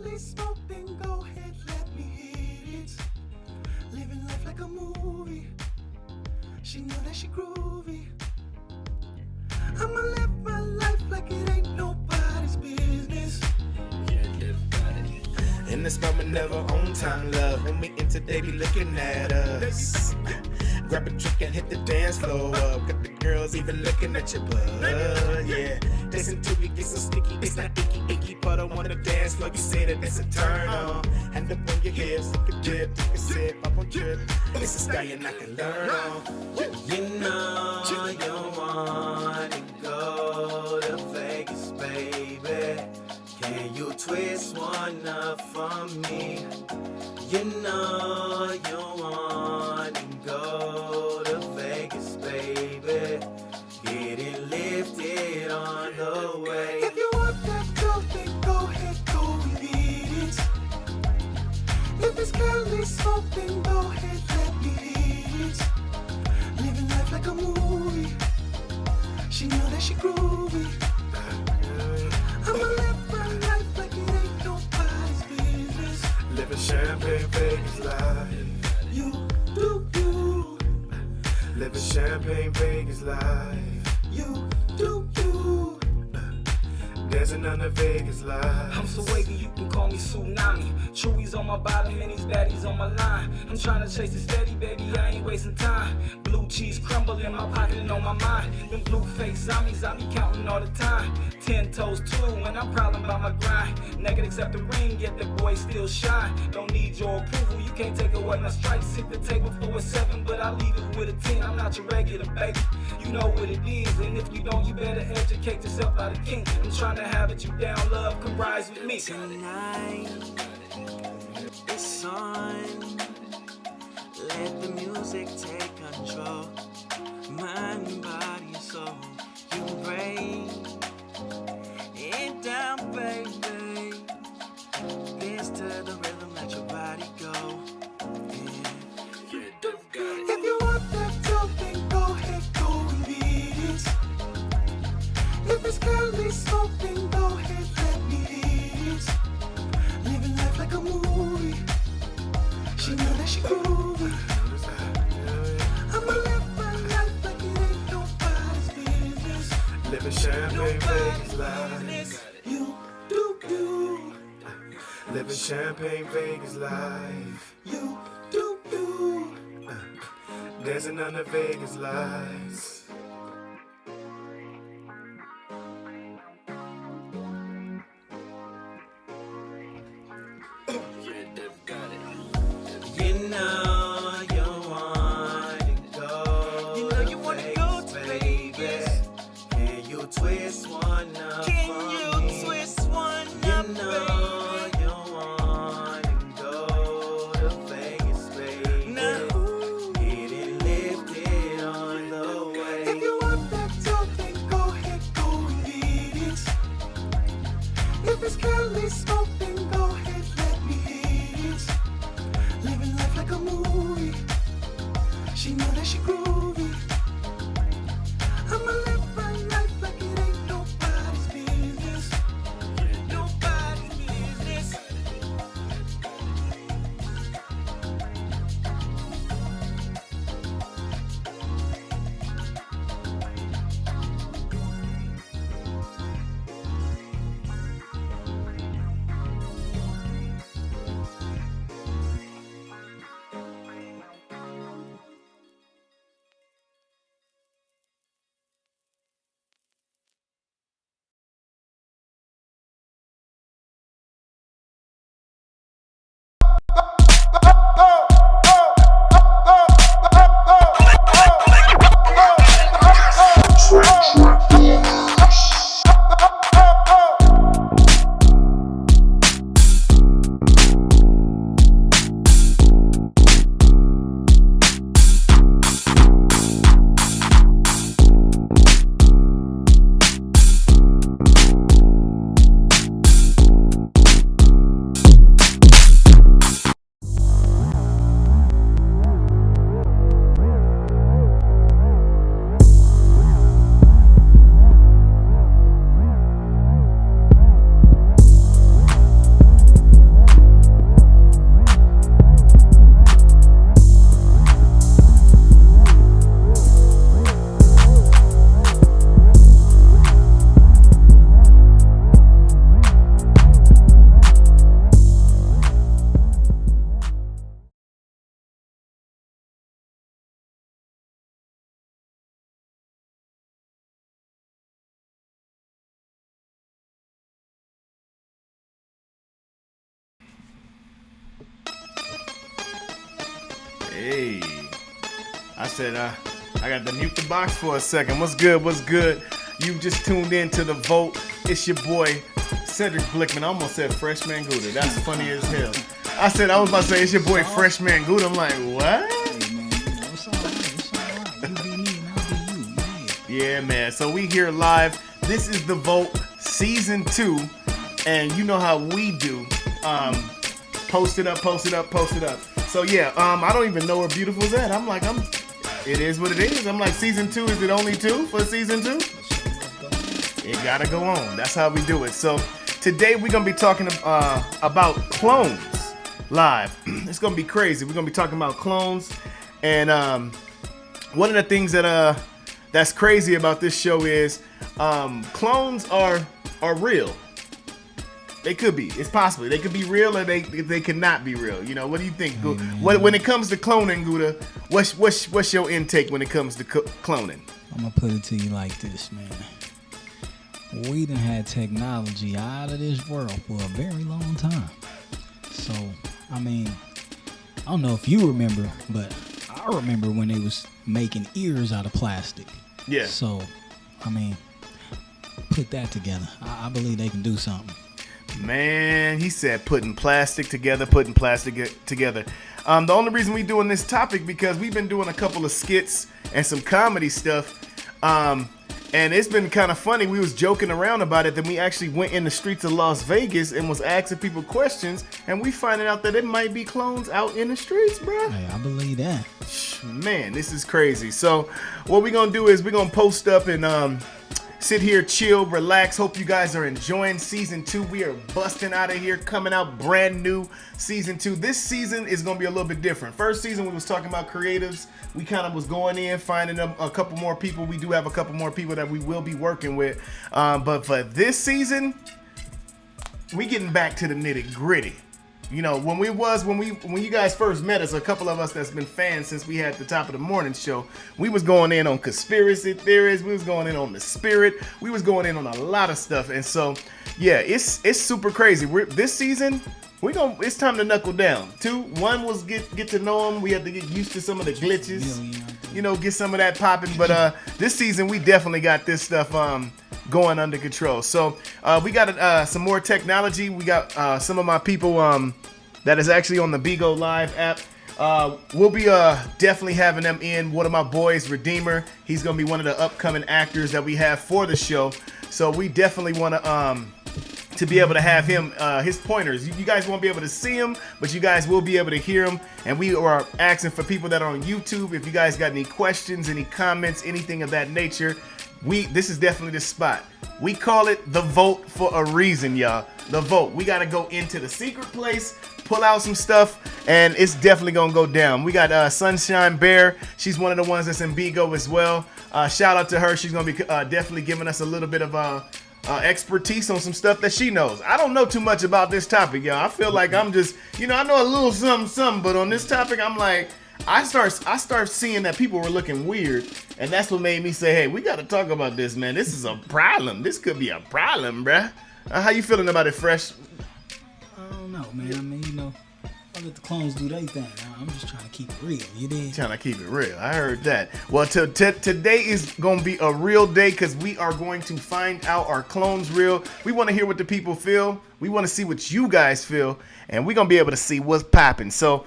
Cali smoke, then go ahead, let me hit it. Living life like a movie. She know that she groovy. I'ma live my life like it ain't nobody's business. In this moment, never on time, love. When we in today, be looking at us. Grab a drink and hit the dance floor up. Got the girls even looking at your butt, yeah. Dancing till we get so sticky, it's not icky, but I wanna dance floor. You say that it's a turn on. Hand up on your hips, take a dip, take a sip, up on trip. It's a style I can learn on. You know you wanna go to Vegas, baby. Can you twist one up for me? You know you wanna go to Vegas, baby. Get it lifted on the way. If you want that girl, then go ahead, go and beat it. If it's Cali smoke, then go ahead, let me hit it. Living life like a movie. She know that she groovy. I'ma live my life like it ain't nobody's business. Living champagne Vegas life. You do you. Living champagne Vegas life. You do you. Dancing on the Vegas life. I'm so wavy, you can call me Tsunami. Chewy's on my bottom and these baddies on my line. I'm trying to chase it steady, baby, I ain't wasting time. Blue cheese crumble in my pocket and on my mind. Them blue face zombies, I be counting all the time. 10 toes too, and I'm prowling by my grind. Naked except the ring, yet the boy still shine. Don't need your approval, you can't take away my stripes. Hit the table for a 7, but I leave it with a 10. I'm not your regular baby, you know what it is. And if you don't, you better educate yourself by the king. I'm trying to have it, you down, love, come rise with me. Tonight, it's on. Let the music take control. Mind, body, and soul. You break it down, baby. Dance to the rhythm, let your body go. If you want that girl, then go ahead, go and beat it. If it's Cali smoke, then go ahead, let me hit it. Living life like a movie. She know that she groovy. I'ma live my life like it ain't nobody's business. Living champagne Vegas life. You do you. Living champagne Vegas life. You do you. Dancing on the Vegas lights. You know you wanna go. You know you wanna go to Vegas. Can you twist one up? Can you twist one up, baby? You know you wanna go to Vegas, baby. Now, get it lifted on the way. If you want that girl, then go ahead, go and beat it. If it's Cali smoke, then go ahead, let me hit it. Living life like a movie. She know that she groovy. I'ma live my life like it ain't nobody's business. Nobody's business. Hey, I said I got to mute the box for a second. What's good? What's good? You just tuned in to The Vote. It's your boy, Cedric Blickman. I almost said Freshman Gouda. That's funny as hell. I was about to say, it's your boy, Freshman Gouda. I'm like, what? Hey, man, it's all right. It's all right. You be me and I'll be you. Yeah, man. So we here live. This is The Vote Season 2. And you know how we do. Post it up, post it up, post it up. So yeah, I don't even know where Beautiful's at. It is what it is. I'm like, Season 2, is it only 2 for Season 2? It gotta go on. That's how we do it. So today we're gonna be talking about clones live. It's gonna be crazy. We're gonna be talking about clones, and one of the things that's crazy about this show is clones are real. They could be. It's possible. They could be real, or they could not be real. You know, what do you think, Gouda? When it comes to cloning, Gouda, what's your intake when it comes to cloning? I'm gonna put it to you like this, man. We done had technology out of this world for a very long time. So, I mean, I don't know if you remember, but I remember when they was making ears out of plastic. Yeah. So, I mean, put that together. I believe they can do something. Man, he said putting plastic together. The only reason we doing this topic because we've been doing a couple of skits and some comedy stuff. And it's been kind of funny. We was joking around about it. Then we actually went in the streets of Las Vegas and was asking people questions. And we finding out that it might be clones out in the streets, bro. Hey, I believe that. Man, this is crazy. So what we're going to do is we're going to post up and sit here, chill, relax. Hope you guys are enjoying Season 2. We are busting out of here, coming out brand new Season 2. This season is going to be a little bit different. First season, we was talking about creatives. We kind of was going in, finding a couple more people. We do have a couple more people that we will be working with. But for this season, we getting back to the nitty gritty. You know, when you guys first met us, a couple of us that's been fans since we had the top of the morning show, we was going in on conspiracy theories, we was going in on the spirit, we was going in on a lot of stuff, and so yeah, it's super crazy. This season, it's time to knuckle down. 1 was get to know them. We had to get used to some of the glitches, you know, get some of that popping. But this season, we definitely got this stuff going under control. So we got some more technology. We got some of my people that is actually on the Bigo Live app. We'll be definitely having them in. One of my boys, Redeemer, he's gonna be one of the upcoming actors that we have for the show. So we definitely want to be able to have him, his pointers. You guys won't be able to see him, but you guys will be able to hear him. And we are asking for people that are on YouTube, if you guys got any questions, any comments, anything of that nature, this is definitely the spot. We call it The Vote for a reason, y'all. The Vote. We got to go into the secret place, pull out some stuff, and it's definitely going to go down. We got SugarShineBear. She's one of the ones that's in Bigo as well. Shout out to her. She's going to be definitely giving us a little bit of expertise on some stuff that she knows. I don't know too much about this topic, y'all. I feel like I'm just, I know a little something, but on this topic, I'm like, I start seeing that people were looking weird, and that's what made me say, hey, we got to talk about this, man. This is a problem. This could be a problem, bruh. How you feeling about it, Fresh? I don't know, man. I mean, I let the clones do their thing. I'm just trying to keep it real. You did? Trying to keep it real. I heard that. Well, today is going to be a real day because we are going to find out our clones real. We want to hear what the people feel. We want to see what you guys feel. And we're going to be able to see what's popping. So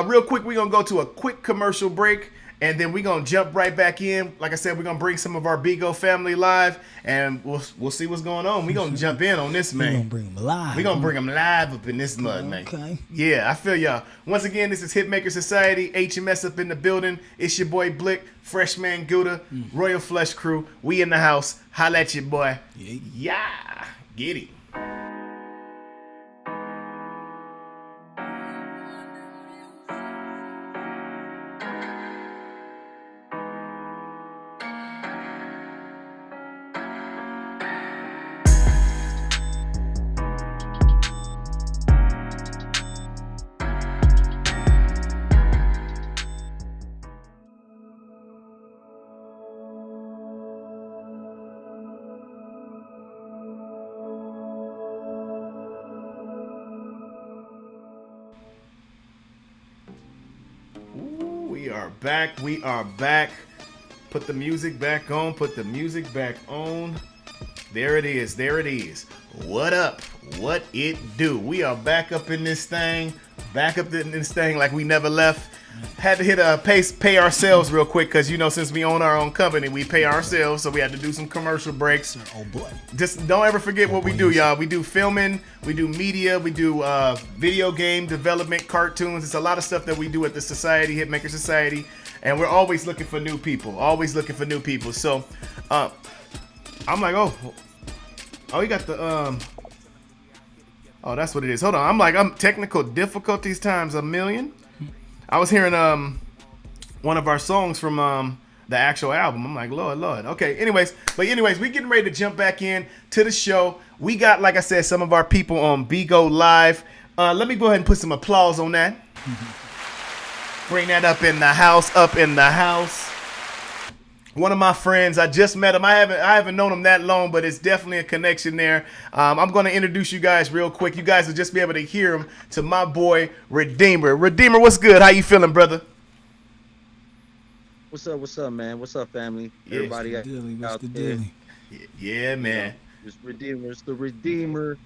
real quick, we're going to go to a quick commercial break. And then we're going to jump right back in. Like I said, we're going to bring some of our Bigo family live. And we'll see what's going on. We're going to jump in on this, man. We're going to bring them live. We're going to bring them live up in this mud, man. Okay. Yeah, I feel y'all. Once again, this is Hitmaker Society. HMS up in the building. It's your boy Blick, Freshman Gouda, Royal Flush Crew. We in the house. Holla at your boy. Yeah. Get it. We are back. We are back. Put the music back on. Put the music back on. There it is. There it is. What up? What it do? We are back up in this thing. Back up in this thing like we never left. Had to hit a pay ourselves real quick because, you know, since we own our own company, we pay ourselves. So we had to do some commercial breaks. Oh, boy. Just don't ever forget what we do, y'all. We do filming, we do media, we do video game development, cartoons. It's a lot of stuff that we do at the Society, Hitmaker Society. And we're always looking for new people. Always looking for new people. So I'm like, oh, you got the oh, that's what it is. Hold on. I'm technical difficulties times a million. I was hearing one of our songs from the actual album. I'm like, Lord. Okay, anyways, we getting ready to jump back in to the show. We got, like I said, some of our people on Bigo Live. Let me go ahead and put some applause on that. Bring that up in the house, One of my friends, I just met him. I haven't known him that long, but it's definitely a connection there. I'm going to introduce you guys real quick. You guys will just be able to hear him, to my boy Redeemer. Redeemer, what's good? How you feeling, brother? What's up, man? What's up, family? Yeah, Everybody What's out the there. dilly? Yeah, man. It's Redeemer. It's the Redeemer.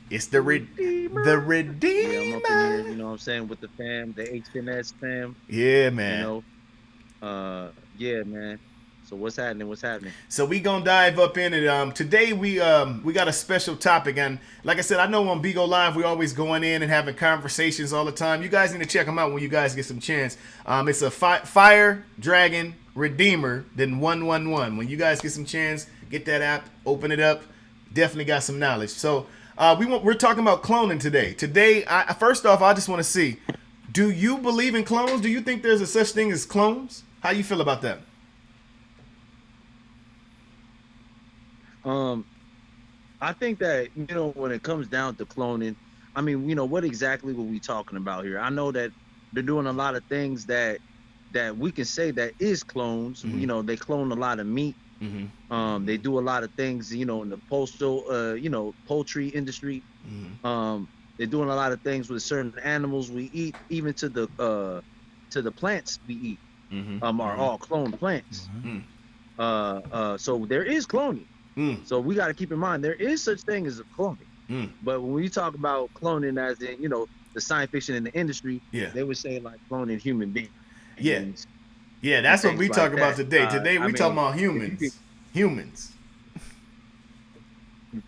It's the Redeemer. The Redeemer. Yeah, I'm up in here, you know what I'm saying, with the fam, the HNS fam. Yeah, man. You know, yeah, man. So what's happening? So we gonna dive up in it. Today we got a special topic, and like I said, I know on Bigo Live we always going in and having conversations all the time. You guys need to check them out when you guys get some chance. It's a Fire Dragon Redeemer then 111. When you guys get some chance, get that app, open it up. Definitely got some knowledge. So we're talking about cloning today. Today, first off, I just want to see, do you believe in clones? Do you think there's a such thing as clones? How you feel about that? I think that, you know, when it comes down to cloning, I mean, you know, what exactly were we talking about here? I know that they're doing a lot of things that we can say that is clones. Mm-hmm. You know, they clone a lot of meat. Mm-hmm. They do a lot of things, you know, in the poultry industry. Mm-hmm. They're doing a lot of things with certain animals we eat, even to the plants we eat. Mm-hmm. Are all cloned plants. Mm-hmm. So there is cloning. Mm. So we got to keep in mind there is such thing as a cloning. Mm. But when we talk about cloning, as in, you know, the science fiction in the industry, Yeah. they would say like cloning human beings. Yeah. Yeah, that's what we Things talk like about that. today. Today we I mean, talking about if you humans. could- Humans.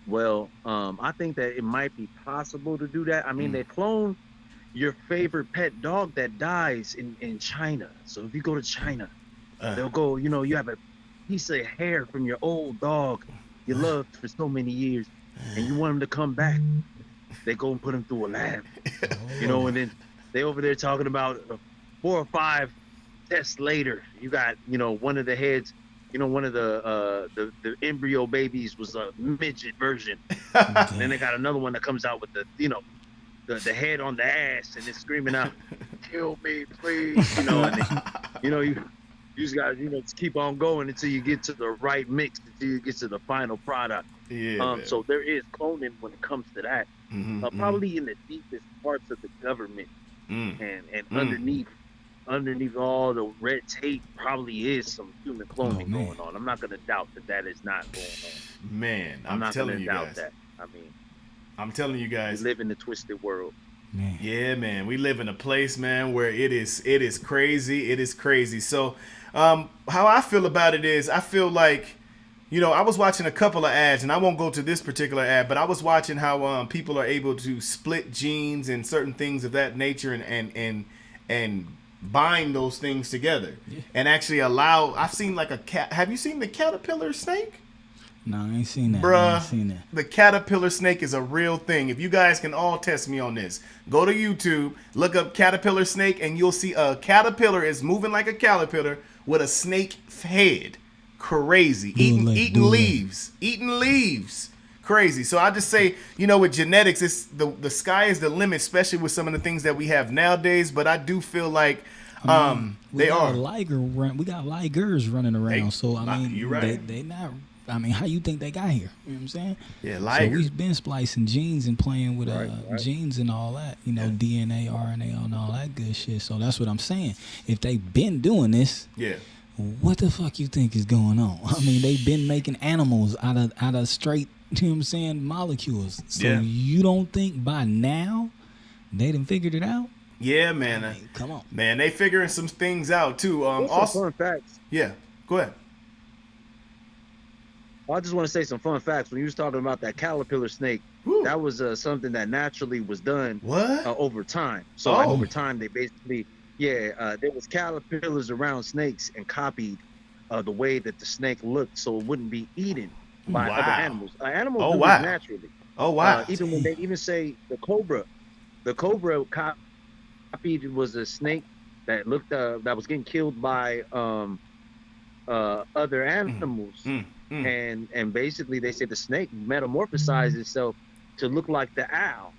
Well, I think that it might be possible to do that. I mean, they clone your favorite pet dog that dies in China. So if you go to China, they'll go, you know, you have a piece of hair from your old dog you loved for so many years, and you want him to come back. They go and put him through a lab, you know, and then they over there talking about 4 or 5 tests later, you got, you know, one of the heads, you know, one of the embryo babies was a midget version. And then they got another one that comes out with the, you know, the head on the ass, and it's screaming out, "Kill me, please!" You know, and then, you know, you just got, you know, just keep on going until you get to the right mix, until you get to the final product. Yeah. So there is cloning when it comes to that. Probably in the deepest parts of the government, and underneath all the red tape, probably is some human cloning going on. I'm not gonna doubt that is not going on. Man, I'm not telling gonna you doubt guys. that. I mean, I'm telling you we guys. live in the twisted world. Man. Yeah, man. We live in a place, man, where it is crazy. It is crazy. So, how I feel about it is, I feel like, you know, I was watching a couple of ads, and I won't go to this particular ad, but I was watching how people are able to split genes and certain things of that nature, and bind those things together, and actually allow. I've seen like a cat. Have you seen the caterpillar snake? No, I ain't seen that. Bruh, I ain't seen that. the caterpillar snake is a real thing. If you guys can all test me on this, go to YouTube, look up caterpillar snake, and you'll see a caterpillar is moving like a caterpillar with a snake head. Crazy. Eating leaves. Crazy. So I just say, you know, with genetics, it's the sky is the limit, especially with some of the things that we have nowadays. But I do feel like we got ligers running around. So I mean, you're right. they not I mean, how you think they got here? You know what I'm saying? Yeah, So liger. we've been splicing genes and playing with genes and all that, you know, DNA, RNA, and all that good shit. So that's what I'm saying. If they've been doing this, Yeah. what the fuck you think is going on? I mean, they've been making animals out of straight, you know what I'm saying, molecules. So Yeah. you don't think by now they done figured it out? Yeah, man. I mean, come on. Man, they figuring some things out too. Some Also, fun facts. yeah. Go ahead. I just want to say some fun facts. When you was talking about that caterpillar snake, Woo. that was something that naturally was done What? over time. So like, Oh. over time, they basically, there was caterpillars around snakes and copied the way that the snake looked, so it wouldn't be eaten by Wow. other animals. Animals Oh, do wow. this naturally. Oh wow. Even when they even say the cobra copied was a snake that looked that was getting killed by other animals. And basically they said the snake metamorphosized itself to look like the owl.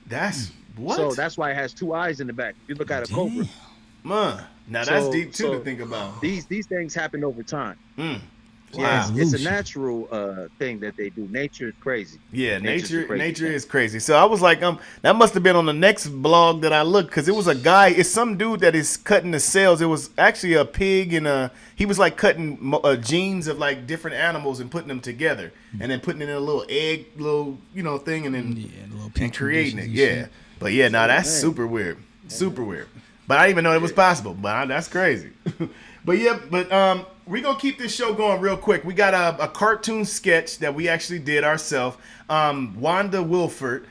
That's what? So that's why it has two eyes in the back. If you look at a cobra. Man, now that's So- deep too so to think about. These things happen over time. Wow. It's a natural thing that they do. Nature is crazy. Yeah, Nature's a crazy nature thing. is crazy. So I was like, that must have been on the next blog that I looked, because it was a guy, it's some dude that is cutting the cells. It was actually a pig, and he was like cutting genes of like different animals and putting them together, and then putting it in a little egg, thing, and then and creating it. Yeah, but yeah, now that's super weird, super weird. But I didn't even know it was possible. But that's crazy. But yeah, we're going to keep this show going real quick. We got a cartoon sketch that we actually did ourselves. Wanda Wilford,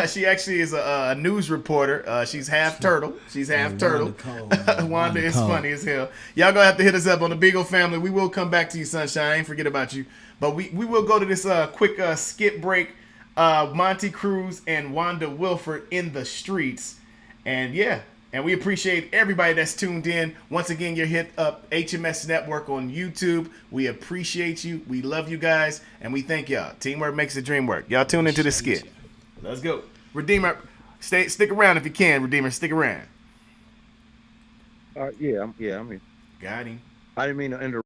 she actually is a news reporter. She's half turtle. Wanda is funny as hell. Y'all going to have to hit us up on the Bigo family. We will come back to you, Sunshine. I ain't forget about you. But we will go to this quick skit break. Monty Cruz and Wanda Wilford in the streets. And yeah. And we appreciate everybody that's tuned in. Once again, you hit up HMS Network on YouTube. We appreciate you. We love you guys. And we thank y'all. Teamwork makes the dream work. Y'all tune into the skit. Let's go. Redeemer, stick around if you can. Redeemer, stick around. I'm here. Got him. I didn't mean to interrupt.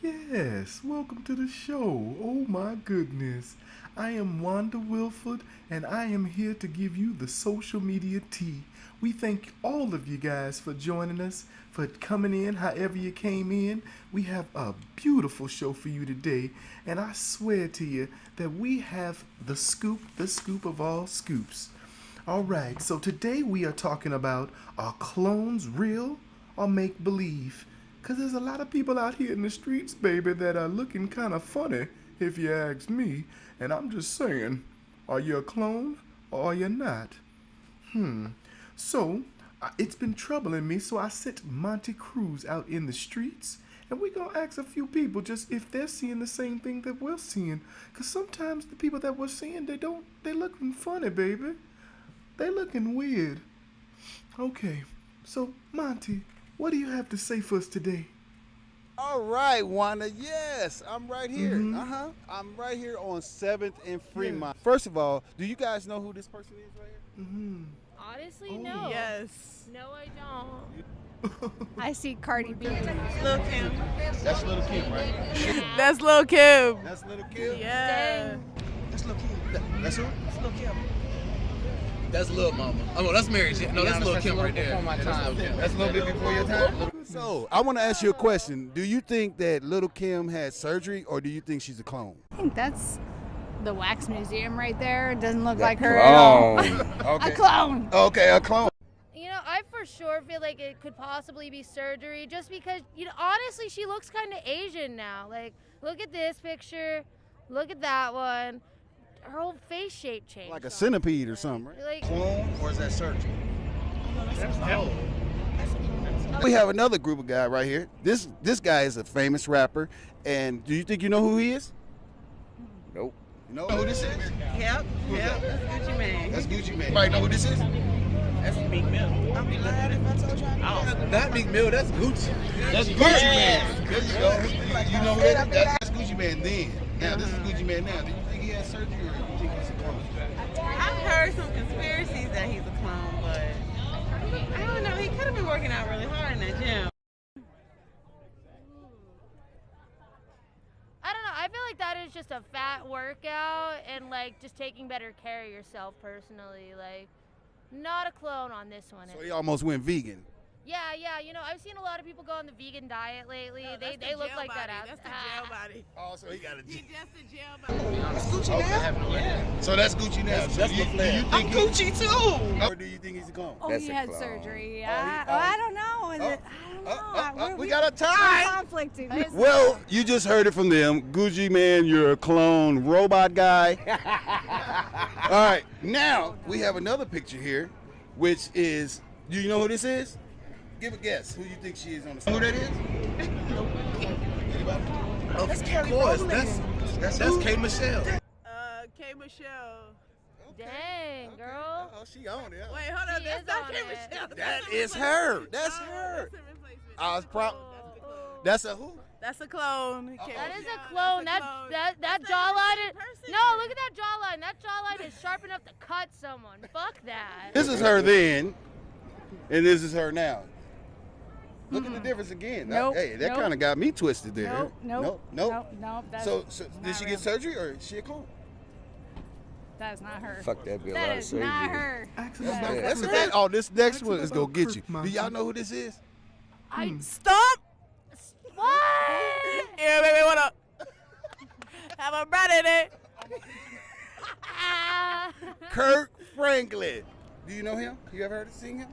Yes, welcome to the show. Oh my goodness. I am Wanda Wilford, and I am here to give you the social media tea. We thank all of you guys for joining us, for coming in however you came in. We have a beautiful show for you today, and I swear to you that we have the scoop of all scoops. All right, so today we are talking about, are clones real or make-believe? Because there's a lot of people out here in the streets, baby, that are looking kind of funny, if you ask me. And I'm just saying, are you a clone or are you not? So, it's been troubling me, so I sent Monty Cruz out in the streets. And we're going to ask a few people just if they're seeing the same thing that we're seeing. Because sometimes the people that we're seeing, they looking funny, baby. They looking weird. Okay, so Monty, what do you have to say for us today? All right, Wanda. Yes, I'm right here. I'm right here on 7th and Fremont. First of all, do you guys know who this person is right here? Honestly, no. Yes. No, I don't. I see Cardi B. Lil Kim. That's Little Kim, right? That's Lil Kim. That's Little Kim? Yeah. Dang. That's Lil' Kim. That's who? That's Lil' Kim. That's Lil Mama. Oh, no, that's Mary J. No, that's Lil Kim right there. That's a little bit before your time. So I want to ask you a question. Do you think that Lil' Kim had surgery, or do you think she's a clone? I think that's the wax museum right there. It doesn't look like her at all. Okay. A clone. Okay, a clone. You know, I for sure feel like it could possibly be surgery just because, you know, honestly, she looks kind of Asian now. Like, look at this picture. Look at that one. Her whole face shape changed. Like a centipede or something, right? Like, Clone, or is that surgery? We have another group of guys right here. This guy is a famous rapper, and do you think you know who he is? Nope. You know who this is? Yep, that's Gucci Mane. That's Gucci Mane. Everybody know who this is? That's Meek Mill. I'll be lying if I told you I know. Not Meek Mill, that's Gucci. That's Gucci Mane. There you go. You know who that is? That's Gucci Mane then. Now, this is Gucci Mane now. Do you think he had surgery, or do you think he's a clone? I've heard some conspiracies that he's a clone, but I don't know. He could have been working out really hard in that gym. I don't know. I feel like that is just a fat workout and, like, just taking better care of yourself personally. Like, not a clone on this one. So he almost went vegan. Yeah, you know, I've seen a lot of people go on the vegan diet lately. No, they look like that out. That's the jail body. Oh, so he got a He just a jail body. That's Gucci now? So that's Gucci now. So That's do you LaFleur. think I'm Gucci too. or do you think he's a clone? Oh, he had surgery. I don't know. Is it? I don't know. We got a We're tie. conflicting. Well, you just heard it from them. Gucci Man, you're a clone robot guy. All right, now we have another picture here, which is, do you know who this is? Give a guess. Who you think she is on the side? Who that is? Anybody? That's Kelly Of course, Rowland. that's K. Michelle. K. Michelle. Dang, girl. Oh, she on it. Wait, hold on. She That's is not on K. it. Michelle. That is her. That's her. That's a replacement. I was proud. That's a who? That's a clone. That is a clone. That jawline is. No, look at that jawline. That jawline is sharp enough to cut someone. Fuck that. This is her then, and this is her now. Look at the difference again. Nope, Hey, that nope. kind of got me twisted there. Nope. That's so did not she real. get surgery, or is she a clone? That is not her. Fuck that bill. That is not her. That's that. Oh, this next one is gonna get you. Do y'all know who this is? Stop. What? Yeah, baby, what up? Have a brother there. Kirk Franklin. Do you know him? You ever heard of seeing him?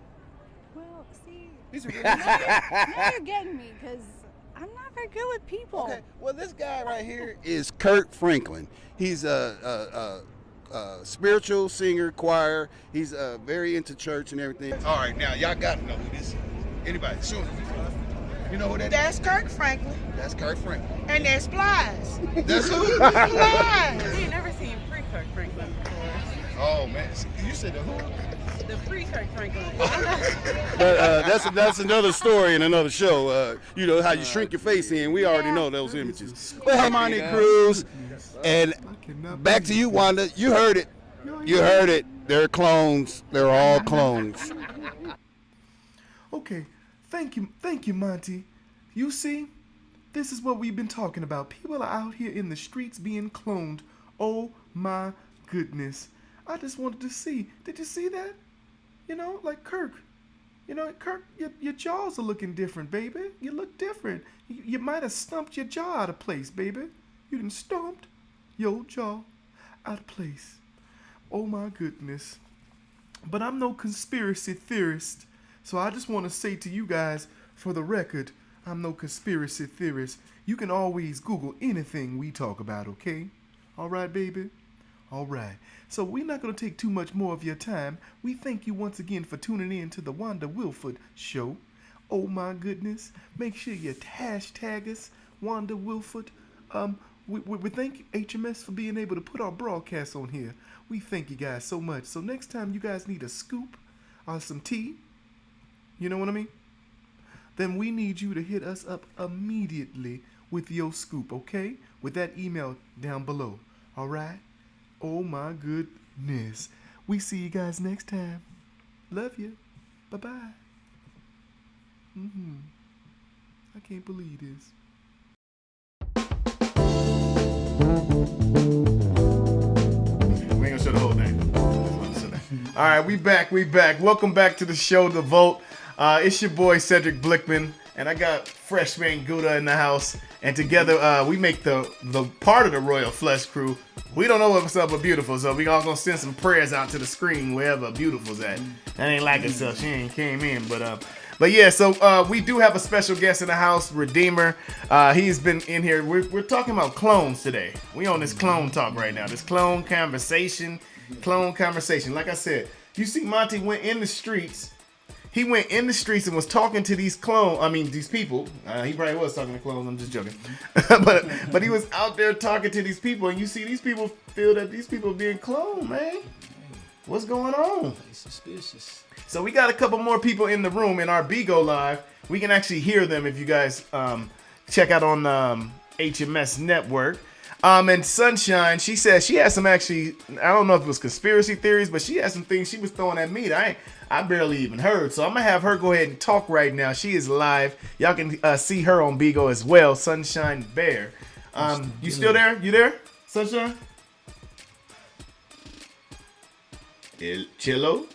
Well, see, He's a really now you're getting me because I'm not very good with people. Okay. Well, this guy right here is Kirk Franklin. He's a spiritual singer, choir. He's very into church and everything. All right, now y'all got to know who this is. Anybody? Sure. You know who that is? That's Kirk Franklin. That's Kirk Franklin. And there's Splies. That's who? Splies. We ain't never seen pre-Kirk Franklin before. Oh man, you said the who? The pre-Kirk Franklin. But that's another story in another show. You know how you shrink your face in. We already know those images. But Hermione Cruz, and back to you, Wanda. You heard it. You heard it. They're clones. They're all clones. Okay, thank you, Monty. You see, this is what we've been talking about. People are out here in the streets being cloned. Oh my goodness. I just wanted to see. Did you see that? You know, like Kirk. You know, Kirk, your jaws are looking different, baby. You look different. You might have stumped your jaw out of place, baby. You done stomped your jaw out of place. Oh my goodness. But I'm no conspiracy theorist. So I just want to say to you guys, for the record, I'm no conspiracy theorist. You can always Google anything we talk about, okay? All right, baby? All right. So we're not going to take too much more of your time. We thank you once again for tuning in to the Wanda Wilford Show. Oh, my goodness. Make sure you hashtag us, Wanda Wilford. We thank HMS for being able to put our broadcast on here. We thank you guys so much. So next time you guys need a scoop or some tea, you know what I mean? Then we need you to hit us up immediately with your scoop, okay? With that email down below, all right? Oh my goodness. We see you guys next time. Love you. Bye-bye. I can't believe this. All right, we back. Welcome back to the show, The Vote. It's your boy Cedric Blickman, and I got Freshman Gouda in the house. And together, we make the part of the Royal Flush crew. We don't know what's up with Beautiful, so we all gonna send some prayers out to the screen wherever Beautiful's at. That ain't like herself. She ain't came in, but yeah. So we do have a special guest in the house, Redeemer. He's been in here. We're talking about clones today. We on this clone talk right now. This clone conversation. Like I said, you see, Monty went in the streets. He went in the streets and was talking to these people. He probably was talking to clones. I'm just joking. but he was out there talking to these people, and you see these people feel that these people are being cloned, man. What's going on? Suspicious. So we got a couple more people in the room in our Bigo Live. We can actually hear them if you guys check out on HMS Network. And Sunshine, she said she had some I don't know if it was conspiracy theories, but she had some things she was throwing at me that I barely even heard. So I'm going to have her go ahead and talk right now. She is live. Y'all can see her on Bigo as well, SunshineBear. You still there? You there, Sunshine? Chillo?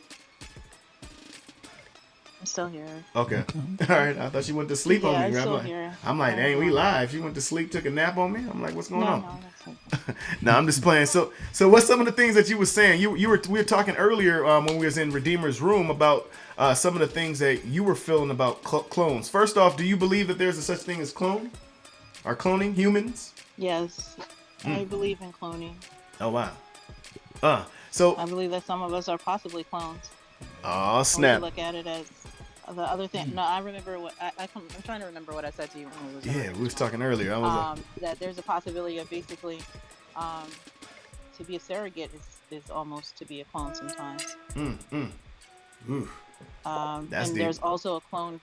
I'm still here. Okay. All right. I thought she went to sleep on me. I'm still here. I'm like, dang, we live. She went to sleep, took a nap on me. I'm like, what's going on? No, that's okay. No, I'm just playing. So what's some of the things that you were saying? We were talking earlier when we was in Redeemer's room about some of the things that you were feeling about clones. First off, do you believe that there's a such thing as clone? Or cloning humans? Yes, I believe in cloning. Oh wow. So I believe that some of us are possibly clones. Oh snap! We look at it as the other thing. No, I remember what I'm trying to remember what I said to you when we was. Yeah, we was talking earlier. That there's a possibility of basically, to be a surrogate is almost to be a clone sometimes. That's and deep. There's also a clone.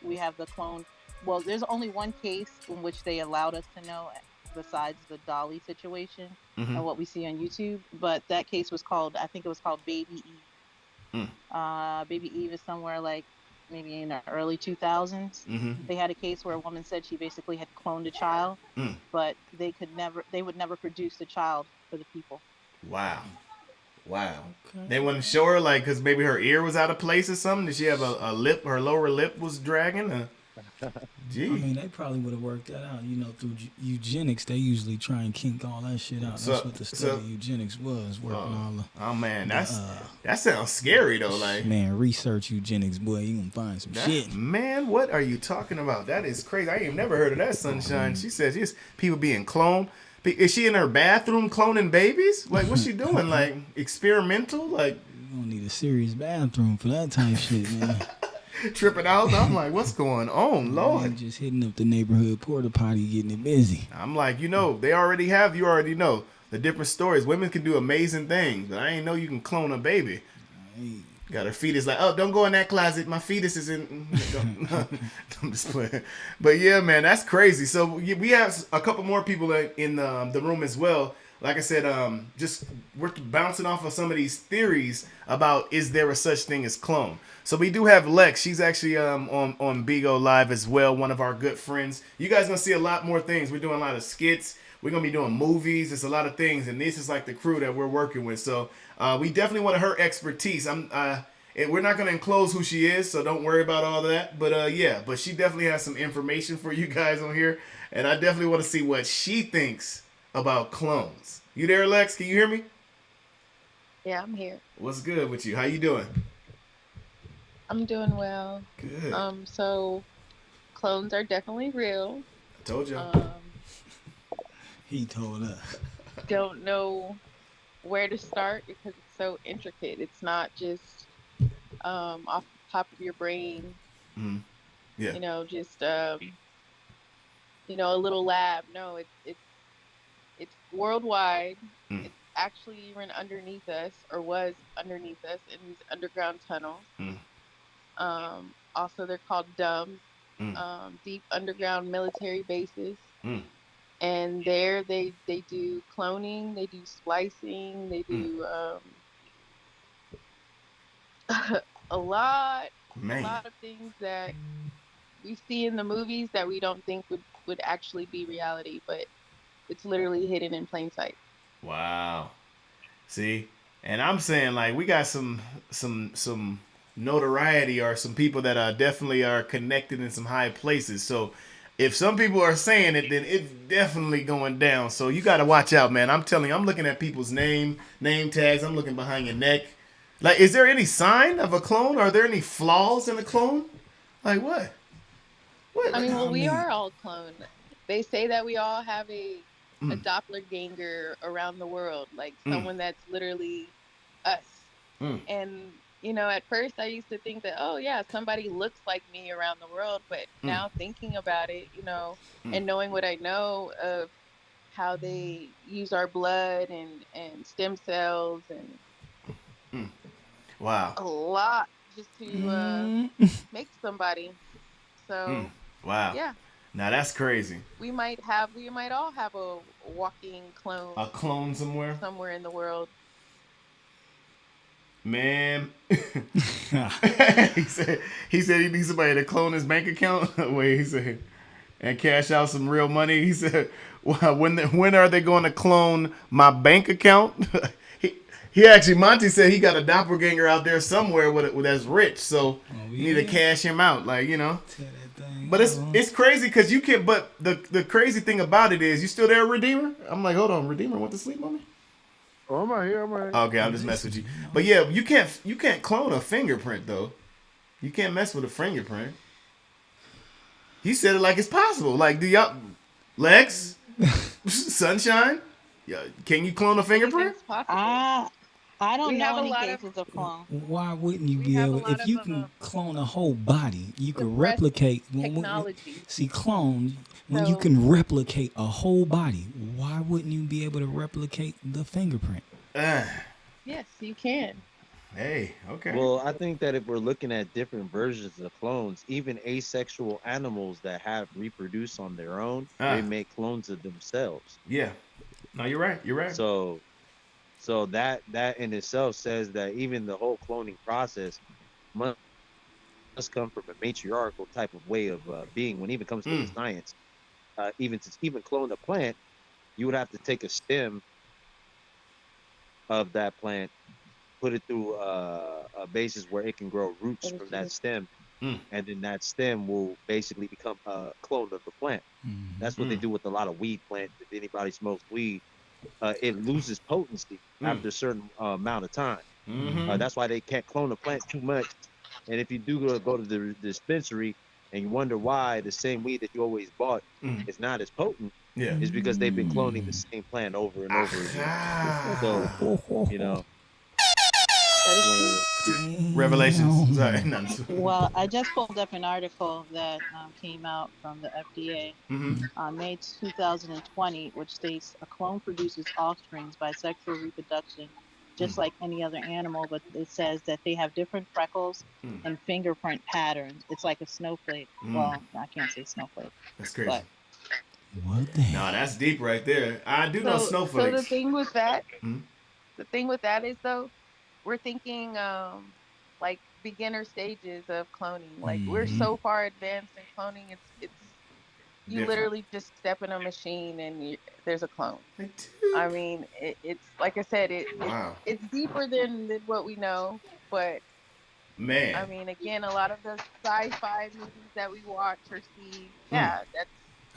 We have the clone. Well, there's only one case in which they allowed us to know, besides the Dolly situation and what we see on YouTube. But that case was called, I think it was called Baby Eve. Baby Eve is somewhere like maybe in the early 2000s. They had a case where a woman said she basically had cloned a child, but they would never produce the child for the people. Wow. Okay. They wouldn't show her, like, because maybe her ear was out of place or something. Did she have a lip? Her lower lip was dragging? Gee. I mean, they probably would have worked that out. Through eugenics, they usually try and kink all that shit out. That's what the study of eugenics was, working all the... Oh, man, that sounds scary, though. Like, man, research eugenics, boy, you gonna find some shit. Man, what are you talking about? That is crazy. I ain't never heard of that, Sunshine. She says yes, people being cloned. Is she in her bathroom cloning babies? Like, what's she doing? Like, experimental? Like, you don't need a serious bathroom for that type of shit, man. Tripping out. I'm like, what's going on, Lord? Man, just hitting up the neighborhood porta potty, getting it busy. I'm like, they already have. You already know the different stories. Women can do amazing things, but I ain't know you can clone a baby. Got her fetus like, oh, don't go in that closet. My fetus is in. I'm just playing. But yeah, man, that's crazy. So we have a couple more people in the room as well. Like I said, just we're bouncing off of some of these theories about is there a such thing as clone. So we do have Lex. She's actually on Bigo Live as well, one of our good friends. You guys gonna see a lot more things. We're doing a lot of skits. We're gonna be doing movies. It's a lot of things, and this is like the crew that we're working with. So we definitely want her expertise. We're not gonna enclose who she is, so don't worry about all that. But yeah, but she definitely has some information for you guys on here, and I definitely want to see what she thinks about clones. You there, Lex? Can you hear me? Yeah, I'm here. What's good with you? How you doing? I'm doing well. Good. So clones are definitely real. I told you. He told us. Don't know where to start because it's so intricate. It's not just off the top of your brain. Yeah. Just a little lab. No, it's worldwide. It's actually even underneath us, or was underneath us in these underground tunnels. Also, they're called DUMBs, deep underground military bases. And there they do cloning, they do splicing, they do a lot of things that we see in the movies that we don't think would actually be reality, but it's literally hidden in plain sight. Wow. See, And I'm saying like we got some notoriety or some people that are definitely are connected in some high places. So if some people are saying it, then it's definitely going down. So you got to watch out, man. I'm telling you, I'm looking at people's name tags. I'm looking behind your neck. Like, is there any sign of a clone? Are there any flaws in a clone? Like what? What? I mean, well, we are all cloned. They say that we all have a Mm. doppelganger around the world, like Mm. someone that's literally us. Mm. And at first I used to think that, oh yeah, somebody looks like me around the world, but now thinking about it, and knowing what I know of how they use our blood and stem cells and Wow. a lot just to make somebody. So Wow. yeah. Now that's crazy. We might all have a walking clone. A clone somewhere? Somewhere in the world. Man. he said he needs somebody to clone his bank account. Wait, he said, and cash out some real money. He said, well, when are they going to clone my bank account? He actually, Monty said he got a doppelganger out there somewhere that's rich, so you need to cash him out, like, But it's crazy because you can't. But the crazy thing about it is, you still there, Redeemer? I'm like, hold on, Redeemer went to sleep on me. Oh, I'm right here. Okay, I'm just messing with you. But yeah, you can't clone a fingerprint though. You can't mess with a fingerprint. He said it like it's possible. Like, do y'all, Lex, Sunshine? Yeah, can you clone a fingerprint? I don't know any lot cases of clone. Why wouldn't you be able? If you can clone a whole body, you can replicate technology. See, clone when you can replicate a whole body. Why wouldn't you be able to replicate the fingerprint? Yes, you can. Hey, okay. Well, I think that if we're looking at different versions of clones, even asexual animals that have reproduced on their own, they make clones of themselves. Yeah. No, you're right. You're right. So that in itself says that even the whole cloning process must come from a matriarchal type of way of being. When it even comes to the science, even clone a plant, you would have to take a stem of that plant, put it through a basis where it can grow roots from that stem, and then that stem will basically become a clone of the plant. That's what they do with a lot of weed plants. If anybody smokes weed, it loses potency after a certain amount of time. That's why they can't clone a plant too much. And if you do go to the dispensary and you wonder why the same weed that you always bought is not as potent, is because they've been cloning the same plant over and over again. So, Revelations. Sorry. Well, I just pulled up an article that came out from the FDA on May 2020, which states a clone produces offsprings by sexual reproduction, just like any other animal, but it says that they have different freckles and fingerprint patterns. It's like a snowflake. Well, I can't say snowflake. That's crazy. But what the hell? No, that's deep right there. I do know snowflakes. So the thing with that is though, we're thinking like beginner stages of cloning. Like we're so far advanced in cloning, it's you literally just step in a machine and there's a clone. I mean, it's like I said, it's deeper than what we know, but man, I mean, again, a lot of the sci-fi movies that we watch or see, that's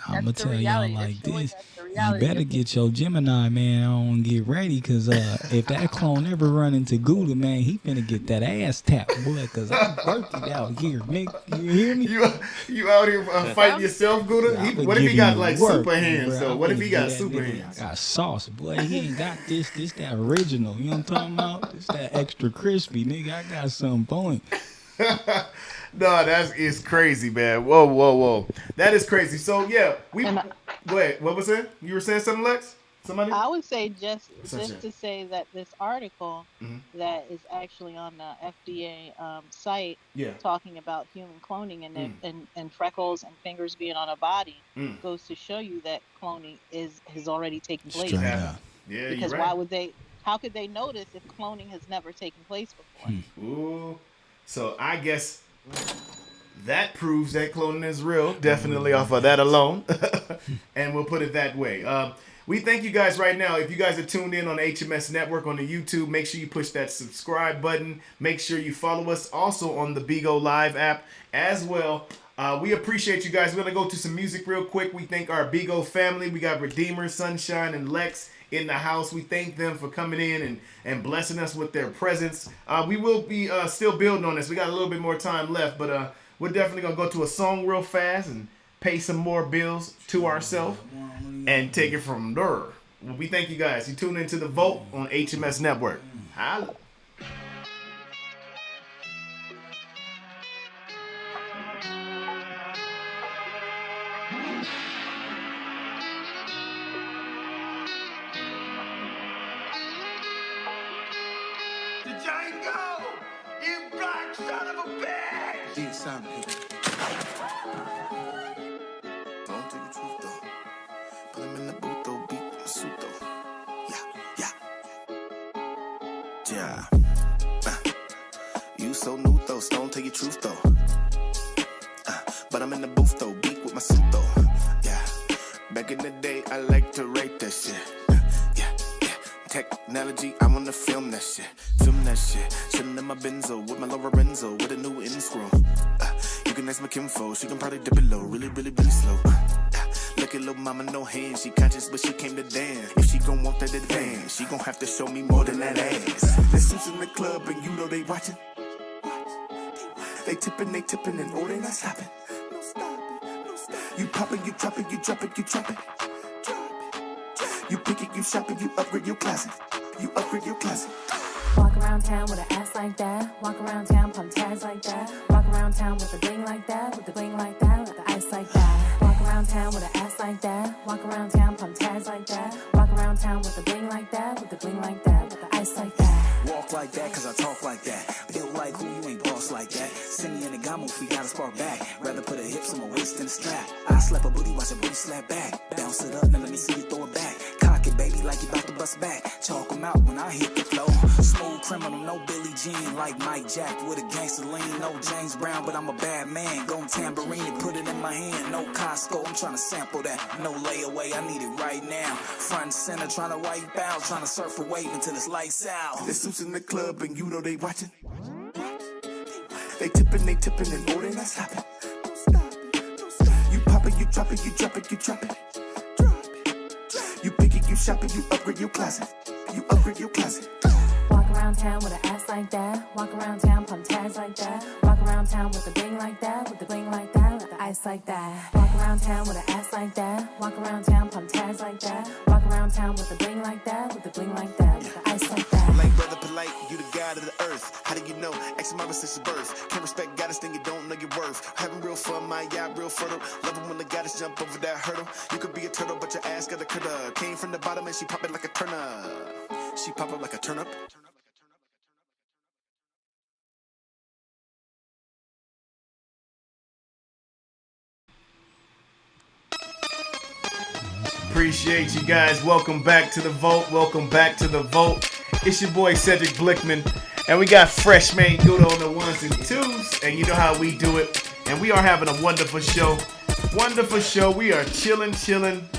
I'm gonna tell y'all like this: you better of get your Gemini man on and get ready, cause if that clone ever run into Gouda, man, he finna get that ass tapped, boy. Cause I'm working out here, Nick. You hear me? You out here fighting yourself, Gouda? What if he got like super hands? Bro. So what if he got super hands? I got sauce, boy. He ain't got this that original. You know what I'm talking about? This that extra crispy, nigga. I got something for him. No, it's crazy, man. Whoa. That is crazy. So yeah, go ahead. What was it? You were saying something, Lex? Somebody? I would say just to say that this article that is actually on the FDA site talking about human cloning and freckles and fingers being on a body goes to show you that cloning has already taken place. Straight up. Yeah, because you're right. how could they notice if cloning has never taken place before? Ooh. So I guess that proves that cloning is real. Definitely off of that alone. And we'll put it that way. We thank you guys right now. If you guys are tuned in on the HMS Network on the YouTube, make sure you push that subscribe button. Make sure you follow us also on the Bigo Live app as well. We appreciate you guys. We're going to go to some music real quick. We thank our Bigo family. We got Redeemer, Sunshine, and Lex in the house. We thank them for coming in and blessing us with their presence. We will be still building on this. We got a little bit more time left, but we're definitely going to go to a song real fast and pay some more bills to ourselves and take it from there. Well, we thank you guys. You tune into The Vote on HMS Network. Holla. The Django, you black son of a bitch! Deep sound, don't take the truth though. Put him in the booth though, beat the suit though. Yeah. You so new though, don't tell your truth though. But I'm in the booth though, beat with my suit though. Yeah. Back in the day, I like to write that shit. Technology, I wanna film that shit. Chillin' in my Benzo with my Lorenzo with a new in screw. You can ask my kinfo, she can probably dip it low, really slow. Look at little mama, no hands. She conscious, but she came to dance. If she gon' want that advance, she gon' have to show me more than that ass. There's Suits in the club and you know they watching. They tipping, and oh, they not stopping. You poppin', you drop it, you drop it, you drop it. You pick it, you shop it, you upgrade your closet. You upgrade your closet. Walk around town with an ass like that. Walk around town, pump tags like that. Walk around town with a bling like that. With the bling like that, with the ice like that. Walk around town with an ass like that. Walk around town, pump tags like that. Walk around town with a bling like that. With the bling like that, with the ice like that. Walk like that, cause I talk like that. Built like who, you ain't boss like that. Send me in the gamo if we gotta spark back. Rather put a hips on my waist than a strap. I slap a booty, watch a booty slap back. Bounce it up, now let me see you throw it back. Cock it, baby, like you about to bust back. Chalk 'em out when I hit the flow. Smooth criminal, no Billie Jean. Like Mike Jack with a gangster lean. No James Brown, but I'm a bad man. Gon' tambourine and put it in my hand. No Costco, I'm tryna sample that. No layaway, I need it right now. Front and center, tryna wipe out. Tryna surf a wave until it's lights out. There's Suits in the club and you know they watching. They tipping, and oh, they not stopping. You pop it, you drop it, you drop it, you drop it. You pick it, you shop it, you upgrade your closet. You upgrade your closet. Walk around town with an ass like that. Walk around town, pump tags like that. Walk around town with a bling like that. With the bling like that, with the ice like that. Walk around town with an ass like that. Walk around town, pump tags like that. Walk around town with a bling like that. With the bling like that, with the ice like that. Like brother polite, you the god of the earth. How do you know? Ask mama since your birth. Can't respect goddess, then you don't know your worth. Having real fun, my yacht real fertile. Love it when the goddess jump over that hurdle. You could be a turtle, but your ass got a cutter. Came from the bottom and she pop it like a turnip. She pop up like a turnip. Appreciate you guys. Welcome back to The Vote. Welcome back to The Vote. It's your boy Cedric Blickman. And we got Fresh Man Good on the ones and twos. And you know how we do it. And we are having a wonderful show. Wonderful show. We are chilling,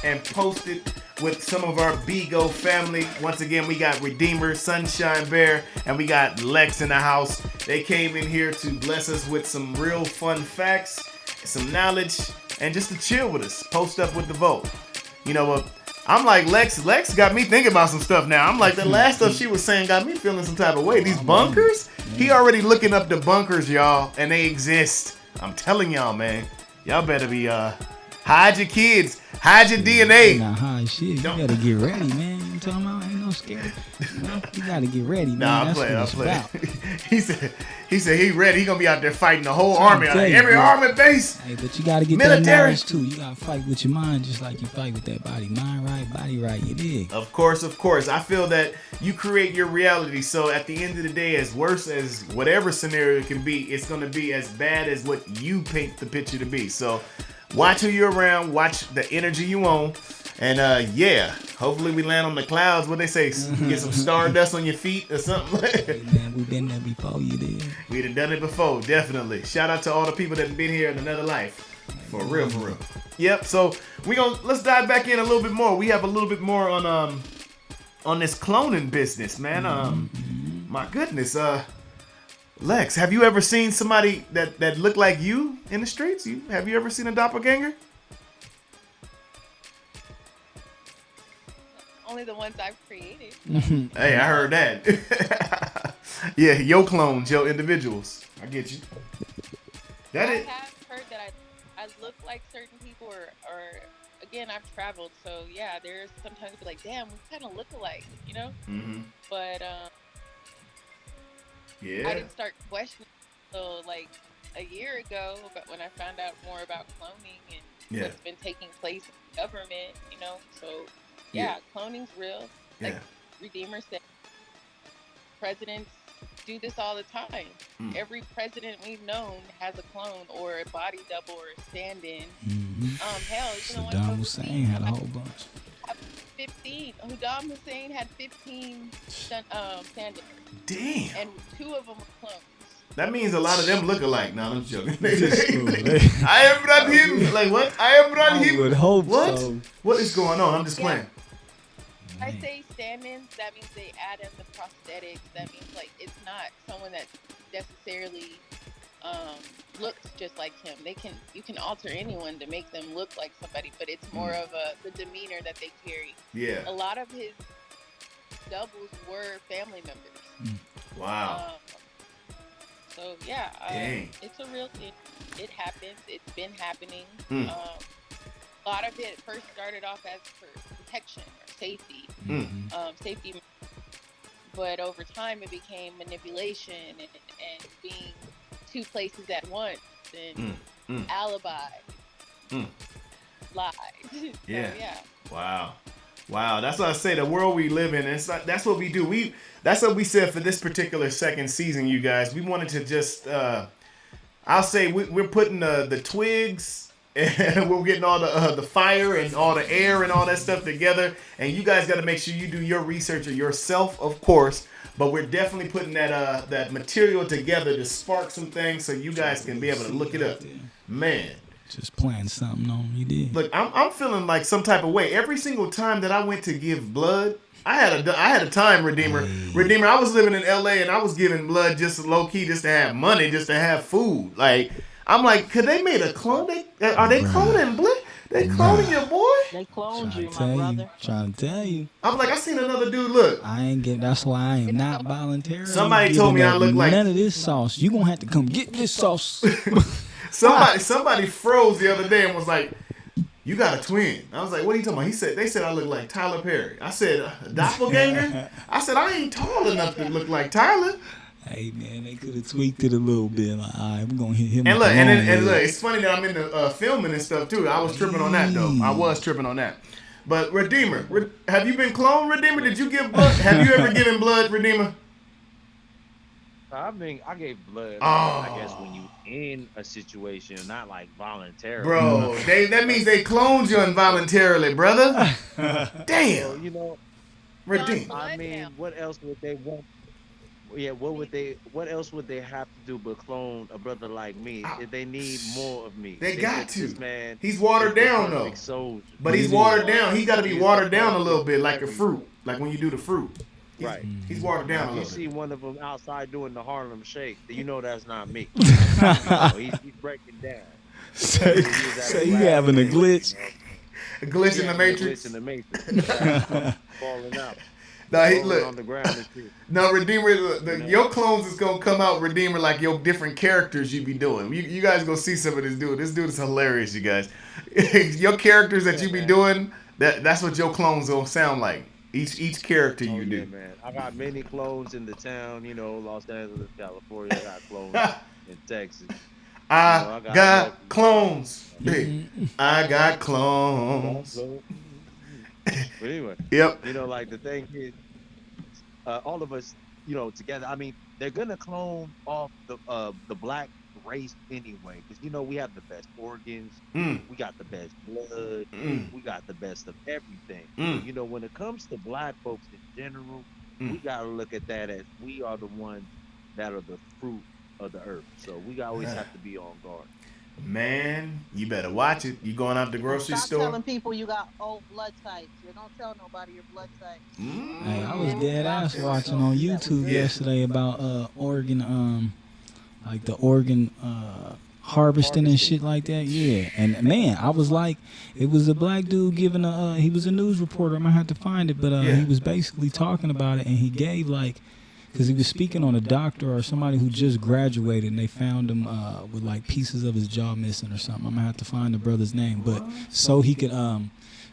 and posted with some of our Bigo family. Once again, we got Redeemer, SugarShineBear, and we got Lex in the house. They came in here to bless us with some real fun facts, some knowledge, and just to chill with us. Post up with The Vote. You know, I'm like, Lex got me thinking about some stuff now. I'm like, the last stuff she was saying got me feeling some type of way. These bunkers? He already looking up the bunkers, y'all, and they exist. I'm telling y'all, man. Y'all better be, hide your kids. Hide your DNA. Nah, hide shit. You gotta get ready, man. You talking about? Ain't no scary. You gotta get ready, man. Nah, I'm playing. He said he ready. He gonna be out there fighting the whole army. Like every army base. Hey, but you gotta get military. That knowledge too. You gotta fight with your mind just like you fight with that body. Mind right, body right. You dig? Of course. I feel that you create your reality. So at the end of the day, as worse as whatever scenario it can be, it's gonna be as bad as what you paint the picture to be. So watch who you're around. Watch the energy you own. And yeah. Hopefully we land on the clouds. What they say? Get some stardust on your feet or something. Man, we've been there before you did. We'd have done it before, definitely. Shout out to all the people that have been here in another life. For real, for real. Yep, so let's dive back in a little bit more. We have a little bit more on this cloning business, man. My goodness. Lex, have you ever seen somebody that looked like you in the streets? Have you ever seen a doppelganger? Only the ones I've created. Hey, I heard that. Yeah, your clones, your individuals. I get you. I have heard that I look like certain people, or again, I've traveled, so yeah, there's sometimes be like, damn, we kind of look alike, you know? Mm-hmm. But yeah, I didn't start questioning until like a year ago, but when I found out more about cloning and what's been taking place in the government, you know, so yeah, cloning's real. Like Redeemer said, presidents do this all the time. Every president we've known has a clone or a body double or a stand-in. Hell, Saddam Hussein had a whole bunch. 15. Saddam Hussein had 15 stand-ins. Damn. And 2 of them were clones. That means a lot of them look alike. No, I'm joking. I am not him. Like what? I am not him. I would hope what? so. What is going on? I'm just playing. I say stand-ins, that means they add in the prosthetics. That means like it's not someone that necessarily looks just like him. You can alter anyone to make them look like somebody, but it's more of the demeanor that they carry. Yeah. A lot of his doubles were family members. Wow. So yeah, it's a real thing. It happens. It's been happening. A lot of it first started off as for protection or safety, safety. But over time, it became manipulation and being 2 places at once and alibi, lies. Yeah. So, yeah. Wow. That's what I say. The world we live in. It's like, that's what we do. That's what we said for this particular second season, you guys. We wanted to just, I'll say we're putting the twigs and we're getting all the fire and all the air and all that stuff together. And you guys got to make sure you do your research yourself, of course. But we're definitely putting that material together to spark some things so you guys can be able to look it up. Man. Just playing something on you did. Look, I'm feeling like some type of way. Every single time that I went to give blood, I had a time, Redeemer. Redeemer, I was living in LA and I was giving blood just low key, just to have money, just to have food. Like, I'm like, could they made a clone? Are they cloning blood? They cloning your boy? They cloned you, my brother. Trying to tell you. I'm like, I seen another dude. Look, that's why I am not voluntarily. Somebody told me I look like none of this sauce. You gonna have to come get this sauce. Somebody froze the other day and was like, "You got a twin." I was like, "What are you talking about?" They said I look like Tyler Perry. I said, "A doppelganger?" I said, "I ain't tall enough to look like Tyler." Hey man, they could have tweaked it a little bit. Like, all right, we're gonna hit him. And look, and look, it's funny that I'm in the filming and stuff too. I was tripping on that though. I was tripping on that. But Redeemer, have you been cloned, Redeemer? Did you give blood? Have you ever given blood, Redeemer? I gave blood. Oh. I guess when you in a situation, not like voluntarily. Bro, that means they cloned you involuntarily, brother. Damn. So, you know, Redeemer. I mean, what else would they want? Yeah, what else would they have to do but clone a brother like me? If they need more of me, they got to. This man, he's watered down though. Soldier. But he's watered down. He got to be watered down a little bit, like a fruit, like when you do the fruit. He's watered down a little bit. You see one of them outside doing the Harlem Shake, you know that's not me. He's breaking down. Say you having a glitch. A glitch in the Matrix. Glitch in the Matrix. Falling out. Now look. On the ground. Now Redeemer, your clones is gonna come out, Redeemer, like your different characters you be doing. You guys gonna see some of this dude. This dude is hilarious, you guys. Your characters that you be doing, that's what your clones gonna sound like. Each character you do. Man. I got many clones in the town, Los Angeles, California. I got clones in Texas. I got clones. I got clones. But anyway, yep. Like the thing is, all of us, together. I mean, they're gonna clone off the black race anyway, because we have the best organs, Mm. we got the best blood, Mm. we got the best of everything. Mm. So, when it comes to black folks in general, we gotta look at that as we are the ones that are the fruit of the earth. So we always have to be on guard. Man, you better watch it. You going out the And grocery stop store? telling people you got old blood types. You don't tell nobody your blood type. Hey, I was Yeah, dead ass doctors watching don't on do that with YouTube their yesterday about organ like the organ harvesting and shit like that. Yeah, and man, I was like, it was a black dude giving he was a news reporter. I'm gonna have to find it, but he was basically talking about it, and he gave like, because he was speaking on a doctor or somebody who just graduated, and they found him with like pieces of his jaw missing or something. I'm gonna have to find the brother's name, but so he could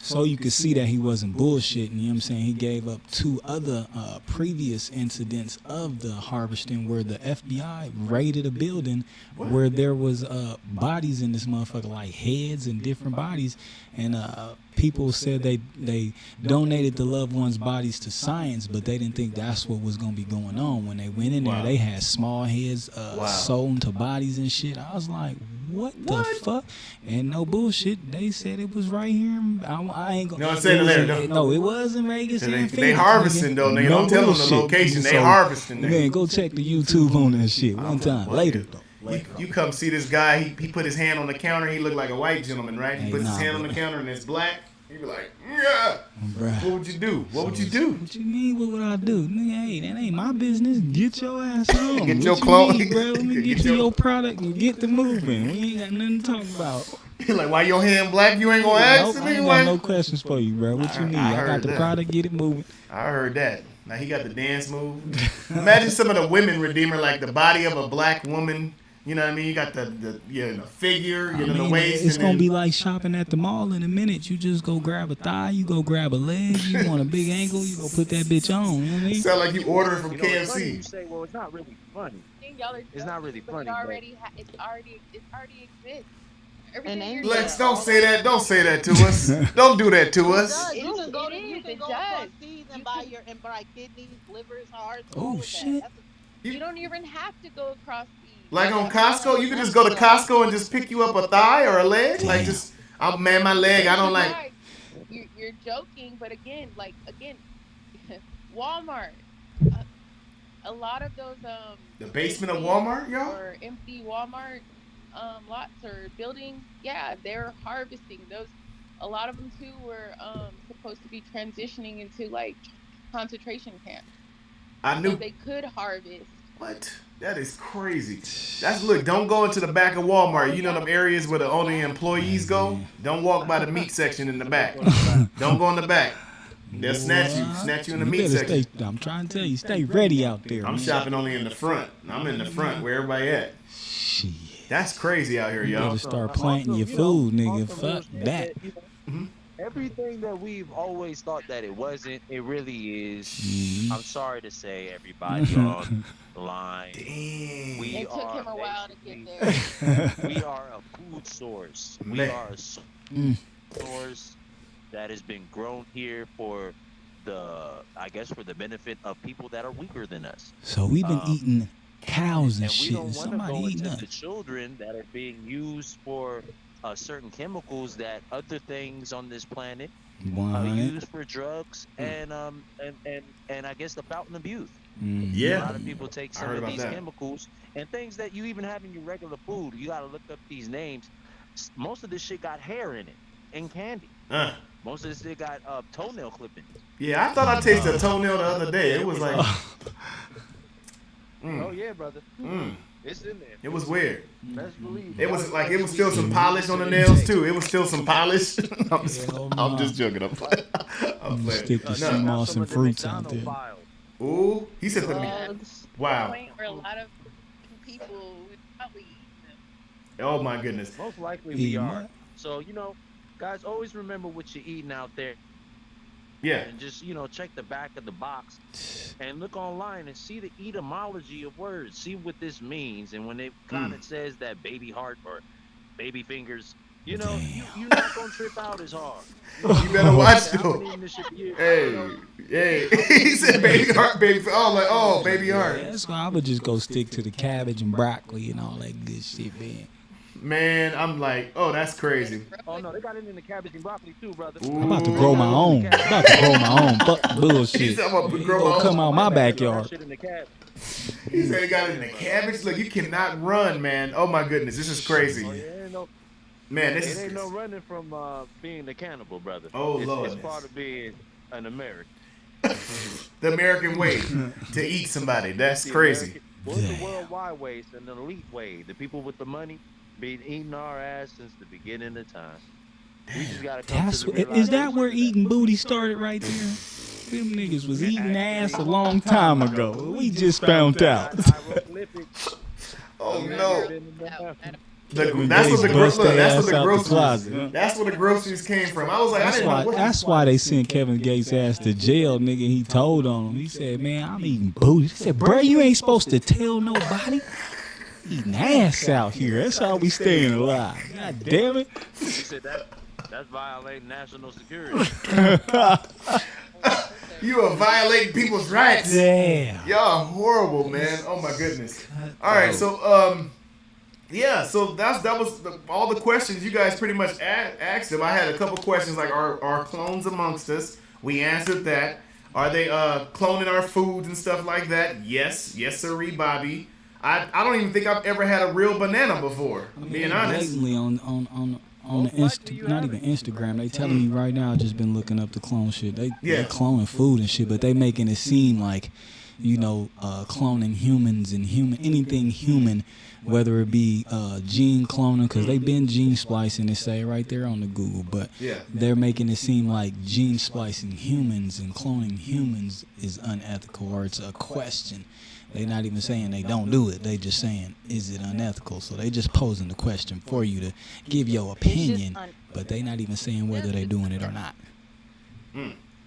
so you could see that he wasn't bullshitting. You know what I'm saying? He gave up 2 other previous incidents of the harvesting where the FBI raided a building where there was bodies in this motherfucker, like heads and different bodies, and people said they donated the loved ones' bodies to science, but they didn't think that's what was gonna be going on. When they went in there, they had small heads sewn to bodies and shit. I was like, what the fuck? And no bullshit, they said it was right here. I ain't gonna. No, it's in there. No, it was in Vegas. They harvesting though, nigga. Don't tell them the location. They harvesting. Man, go check the YouTube on that shit one time later though. You come see this guy. He put his hand on the counter. He looked like a white gentleman, right? He puts his hand on the counter and it's black. He be like, yeah. Bruh. What would you do? What would you do? What you mean? What would I do? Nigga, hey, that ain't my business. Get your ass on. Get What your you clothes. need, bro? Let me get you your product and get the moving. We ain't got nothing to talk about. Like, why your hand black? You ain't gonna ask Nope, me? I ain't got no questions for you, bro. What you need? I got the product. Get it moving. I heard that. Now he got the dance move. Imagine some of the women Redeemer, like the body of a black woman. You know what I mean? You got the figure, the waist. It's going to be like shopping at the mall in a minute. You just go grab a thigh, you go grab a leg, you want a big ankle, you go put that bitch on. You know what I mean? Sound like you ordering from KFC. It's funny you say, well, it's not really funny. It's not really funny. It already exists. Everything Lex, don't say that. Don't say that to us. Don't do that to us. You can go to Seeds and buy kidneys, livers, hearts. Oh shit! You don't even have to go across the. Like on Costco, you can just go to Costco and just pick you up a thigh or a leg. Like just, man, my leg. I don't like. You're joking, but again, Walmart. A lot of those the basement of Walmart, y'all. Or empty Walmart lots or buildings. Yeah, they're harvesting those. A lot of them too were supposed to be transitioning into like concentration camps. I knew so they could harvest. What? That is crazy. Look, don't go into the back of Walmart. You know them areas where the only employees go? Don't walk by the meat section in the back. Don't go in the back. They'll snatch you in the meat section. I'm trying to tell you, stay ready out there. I'm shopping only in the front. I'm in the front where everybody at. Shit. That's crazy out here, y'all. You better start planting your food, nigga. Fuck that. Everything that we've always thought that it wasn't, it really is. I'm sorry to say, everybody on the line. It took him a while to get there. We are a food source. We are a source that has been grown here for for the benefit of people that are weaker than us. So we've been eating cows and shit. We don't want to Somebody go eating into us. the children that are being used for certain chemicals that other things on this planet use for drugs and I guess the fountain of youth. Yeah. A lot of people take some of these chemicals and things that you even have in your regular food. You got to look up these names. Most of this shit got hair in it and candy. Most of this shit got toenail clippings. Yeah, I thought I tasted a toenail the other day. It was like... Oh yeah, brother. It's in there. It was weird. Best believe. It was like it was still some polish on the nails too. It was still some polish. I'm just joking. I'm playing. Stick the sea moss and fruits out there. Ooh, he said to me, "Wow." Where a lot of people would probably eat them. Oh my goodness. Most likely we are. So guys, always remember what you're eating out there. Yeah. And just, check the back of the box and look online and see the etymology of words. See what this means. And when it kind of says that baby heart or baby fingers, You know, you're not gonna trip out as hard. You better watch I've though. been eating this shit for years. Hey. He said baby heart, baby. Oh, like, oh, baby heart. Yeah, that's why I would just go stick to the cabbage and broccoli and all that good shit, man. Man, I'm like, oh, that's crazy. Oh no, they got it in the cabbage and broccoli too, brother. I'm about to grow my own. I'm about to grow my own. Fuck bullshit. He said, I'm about to It grow my gonna own. come out my backyard. He said he got it in the cabbage. Look, you cannot run, man. Oh my goodness, this is crazy. Man, this It ain't is. no running from being a cannibal, brother. Oh, Lord. It's part of being an American. The American way to eat somebody. That's crazy. What's the worldwide way? It's an elite way. The people with the money been eating our ass since the beginning of time. We just gotta come That's to the is that where eating booty started right there? Them niggas was eating ass a long time ago. We just found out. Oh no. That's That's where the groceries came from. I was like, I didn't know what. That's why they sent Kevin Gates' ass to jail, nigga. He told on him. He said, "Man, I'm eating booty." He said, "Bro, you ain't supposed to tell nobody. Eating ass out here. That's how we staying alive. God damn it." He said that's violating national security. You are violating people's rights. Damn. Y'all horrible, man. Oh my goodness. All right, so yeah, so that was all the questions you guys pretty much asked them. I had a couple questions like, are clones amongst us? We answered that. Are they cloning our foods and stuff like that? Yes, sirree, Bobby. I don't even think I've ever had a real banana before. Being honest. Lately on the not even Instagram, they telling me right now. I just been looking up the clone shit. They cloning food and shit, but they making it seem like, you know, cloning humans and anything human, whether it be gene cloning, because they've been gene splicing, they say right there on the Google, but they're making it seem like gene splicing humans and cloning humans is unethical, or it's a question. They're not even saying they don't do it. They just saying, is it unethical? So they just posing the question for you to give your opinion, but they not even saying whether they're doing it or not.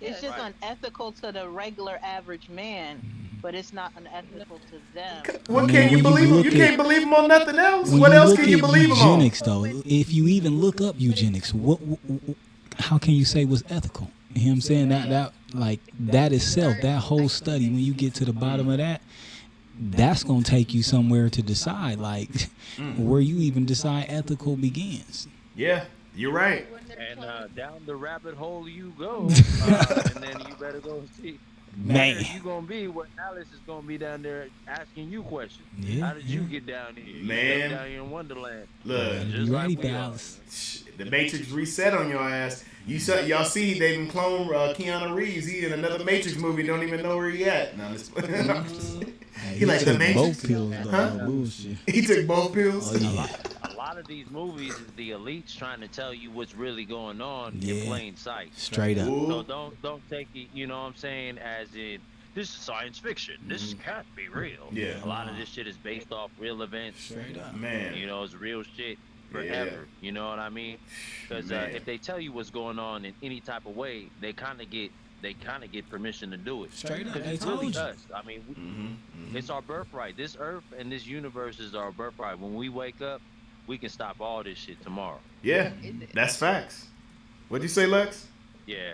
It's just unethical to the regular average man, but it's not unethical to them. What can you believe him? You can't believe him on nothing else. What else can you believe him on? Eugenics, though, if you even look up eugenics, how can you say was ethical? You know what I'm saying? That like that itself, that whole study, when you get to the bottom of that, that's gonna take you somewhere to decide, like where you even decide ethical begins. Yeah, you're right. And down the rabbit hole you go, and then you better go see. Man, you gonna be what Alice is gonna be down there asking you questions. Yeah, how did you get down here? Man, you down here in Wonderland. Look, just like we are. The Matrix reset on your ass. Y'all see they even clone Keanu Reeves. He in another Matrix movie. Don't even know where he at. No, he like the Matrix. Both pills, though. Bullshit. He took both pills. Oh, yeah. A lot of these movies is the elites trying to tell you what's really going on in plain sight. Straight up. So don't take it, you know what I'm saying, as in this is science fiction. This can't be real. Yeah. A lot of this shit is based off real events. Straight up. Man. You know, it's real shit forever. Yeah. You know what I mean? Because if they tell you what's going on in any type of way, they kind of get permission to do it. Straight up. Because They it's really told you. us. I mean, it's our birthright. This earth and this universe is our birthright. When we wake up, we can stop all this shit tomorrow. Yeah, that's facts. What'd you say, Lex? Yeah.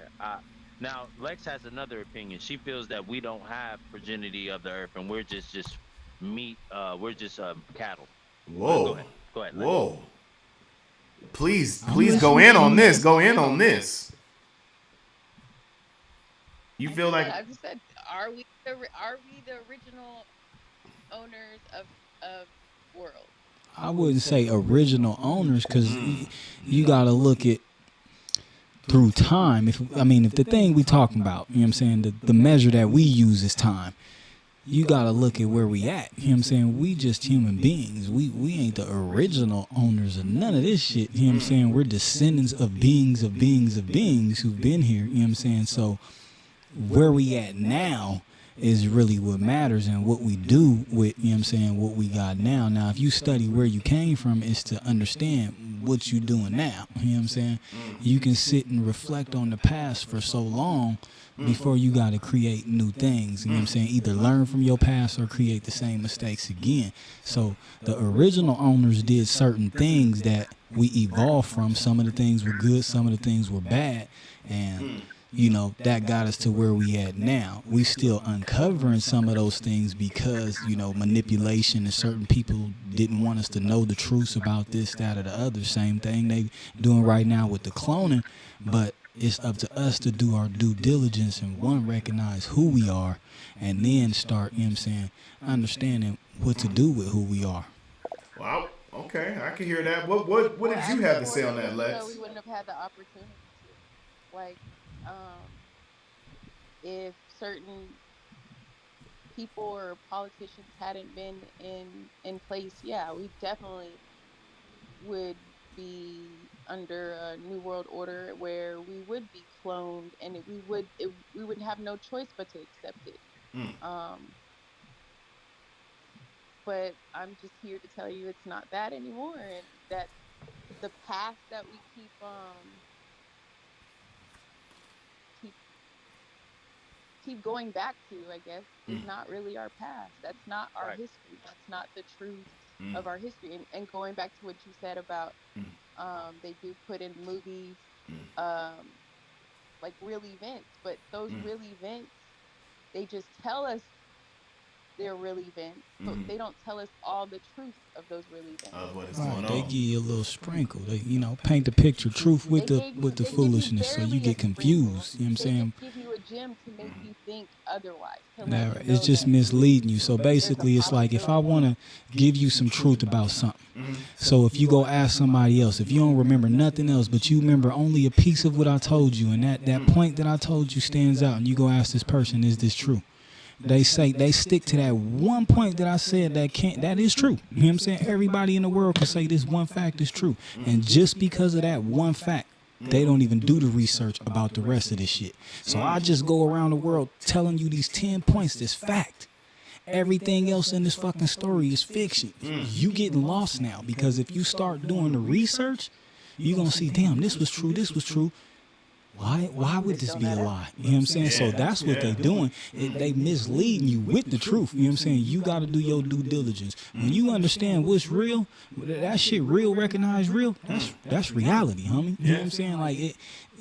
Now, Lex has another opinion. She feels that we don't have progeny of the earth, and we're just meat. We're just cattle. Whoa. Go ahead. Whoa. Please go in on this. Go in on this. You feel like I just said, are we the original owners of world? I wouldn't say original owners, because you got to look at through time. If the thing we talking about, you know what I'm saying, the measure that we use is time. You got to look at where we at. You know what I'm saying? We just human beings. We ain't the original owners of none of this shit. You know what I'm saying? We're descendants of beings who've been here. You know what I'm saying? So where we at now is really what matters, and what we do with, you know what I'm saying, what we got now. Now, if you study where you came from, it's to understand what you doing now. You know what I'm saying? You can sit and reflect on the past for so long before you got to create new things. You know what I'm saying? Either learn from your past or create the same mistakes again. So the original owners did certain things that we evolved from. Some of the things were good, some of the things were bad, and you know, that got us to where we at now. We still uncovering some of those things because, you know, manipulation, and certain people didn't want us to know the truths about this, that, or the other. Same thing they doing right now with the cloning. But it's up to us to do our due diligence and, one, recognize who we are, and then start, you know what I'm saying, understanding what to do with who we are. Wow. Okay, I can hear that. What did you have to say on that, Lex? We wouldn't have had the opportunity to. Like, if certain people or politicians hadn't been in place, yeah, we definitely would be under a new world order where we would be cloned, and we would have no choice but to accept it. But I'm just here to tell you it's not that anymore, and that the past that we keep going back to, I guess, is not really our past. That's not our history. That's not the truth of our history. And going back to what you said about they do put in movies like real events, but those real events, they just tell us they're real events, but they don't tell us all the truth of those real events. What is going They on? give you a little sprinkle. They, you know, paint the picture, truth with the foolishness, so you get confused. You know what I'm saying? They give you a gem to make you think otherwise. Now, it's just misleading you. So basically, it's like, if I want to give you some truth about something, so if you go ask somebody else, if you don't remember nothing else, but you remember only a piece of what I told you, and that point that I told you stands out, and you go ask this person, is this true? They say they stick to that one point that I said that is true. You know what I'm saying? Everybody in the world can say this one fact is true. And just because of that one fact, they don't even do the research about the rest of this shit. So I just go around the world telling you these 10 points that's fact. Everything else in this fucking story is fiction. You getting lost now, because if you start doing the research, you're going to see, damn, this was true, this was true. Why would this be a lie? You know what I'm saying? So that's what they doing. They misleading you with the truth. You know what I'm saying? You got to do your due diligence. When you understand what's real, that shit real, recognized real, that's reality, homie. You know what I'm saying? Like,